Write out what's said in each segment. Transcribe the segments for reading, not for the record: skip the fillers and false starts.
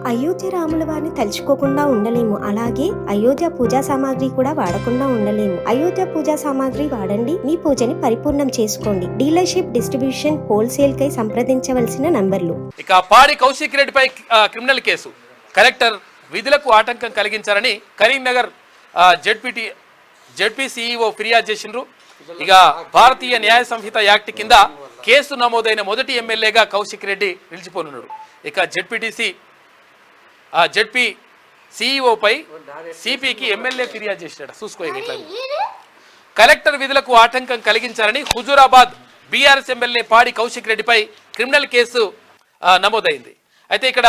అయోధ్య రాముల వారిని తలుచుకోకుండా ఉండలేము. అలాగే అయోధ్య పూజా సామాగ్రి కూడా వాడకుండా ఉండలేము. అయోధ్య పూజా సామాగ్రి వాడండి, మీ పూజని పరిపూర్ణం చేసుకోండి. డీలర్షిప్, డిస్ట్రిబ్యూషన్, హోల్సేల్ కై సంప్రదించవలసిన నంబర్లు. ఇక పాడి కౌశిక్ రెడ్డిపై క్రిమినల్ కేసు. కలెక్టర్ విధులకు ఆటంకం కలిగించారని కరీంనగర్ జెడ్పీ సిఇఓ ఫిర్యాదు చేసిండ్రు. ఇక భారతీయ న్యాయ సంహిత యాక్ట్ కింద కేసు నమోదైన మొదటి ఎమ్మెల్యేగా కౌశిక్ రెడ్డి నిలిచిపోనున్నాడు. ఇక జెడ్పీ సిఇఓపై సిపికి ఎమ్మెల్యే ఫిర్యాదు చేసినాడు. చూసుకో, ఇట్లా కలెక్టర్ విధులకు ఆటంకం కలిగించారని హుజూరాబాద్ బీఆర్ఎస్ ఎమ్మెల్యే పాడి కౌశిక్ రెడ్డిపై క్రిమినల్ కేసు నమోదైంది. అయితే ఇక్కడ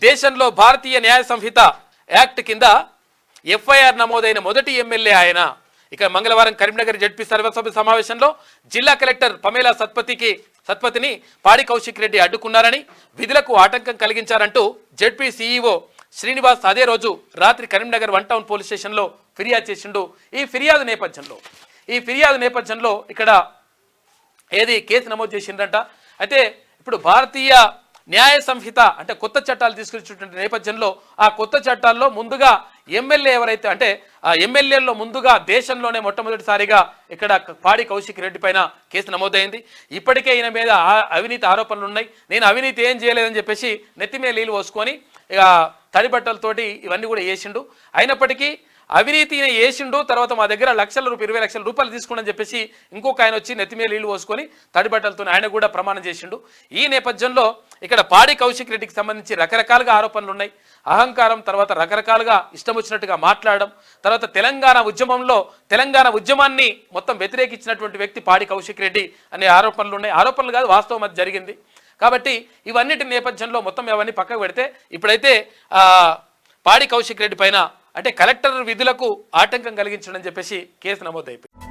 దేశంలో భారతీయ న్యాయ సంహిత యాక్ట్ కింద ఎఫ్ఐఆర్ నమోదైన మొదటి ఎమ్మెల్యే ఆయన. ఇక మంగళవారం కరీంనగర్ జెడ్పీ సర్వసభ్య సమావేశంలో జిల్లా కలెక్టర్ పమేలా సత్పతిని పాడి కౌశిక్ రెడ్డి అడ్డుకున్నారని, విధులకు ఆటంకం కలిగించారంటూ జెడ్పీ సిఇఓ శ్రీనివాస్ అదే రోజు రాత్రి కరీంనగర్ 1 టౌన్ పోలీస్ స్టేషన్లో ఫిర్యాదు చేసిండు. ఈ ఫిర్యాదు నేపథ్యంలో ఇక్కడ కేసు నమోదు చేసిండ్రంట. అయితే ఇప్పుడు భారతీయ న్యాయ సంహిత అంటే కొత్త చట్టాలు తీసుకొచ్చినటువంటి నేపథ్యంలో ఆ కొత్త చట్టాల్లో ముందుగా ఎమ్మెల్యే ఎవరైతే అంటే ఆ ఎమ్మెల్యేల్లో ముందుగా దేశంలోనే మొట్టమొదటిసారిగా ఇక్కడ పాడి కౌశిక్ రెడ్డి పైన కేసు నమోదైంది. ఇప్పటికే ఈయన మీద అవినీతి ఆరోపణలు ఉన్నాయి. నేను అవినీతి ఏం చేయలేదని చెప్పేసి నెత్తిమే నీళ్ళు పోసుకొని ఇక తడి బట్టలతోటి ఇవన్నీ కూడా వేసిండు. అయినప్పటికీ అవినీతిని వేసిండు. తర్వాత మా దగ్గర 20 లక్షల రూపాయలు తీసుకుని చెప్పేసి ఇంకొక ఆయన వచ్చి నెత్తిమే నీళ్ళు పోసుకొని తడి బట్టలతో ఆయన కూడా ప్రమాణం చేసిండు. ఈ నేపథ్యంలో ఇక్కడ పాడి కౌశిక్ రెడ్డికి సంబంధించి రకరకాలుగా ఆరోపణలు ఉన్నాయి. అహంకారం, తర్వాత రకరకాలుగా ఇష్టం వచ్చినట్టుగా మాట్లాడడం, తర్వాత తెలంగాణ ఉద్యమాన్ని మొత్తం వ్యతిరేకించినటువంటి వ్యక్తి పాడి కౌశిక్ రెడ్డి అనే ఆరోపణలు ఉన్నాయి. ఆరోపణలు కాదు, వాస్తవం అది జరిగింది. కాబట్టి ఇవన్నిటి నేపథ్యంలో మొత్తం అవన్నీ పక్కకు పెడితే ఇప్పుడైతే పాడి కౌశిక్ రెడ్డి పైన అంటే కలెక్టర్ విధులకు ఆటంకం కలిగించడం చెప్పేసి కేసు నమోదైపోయింది.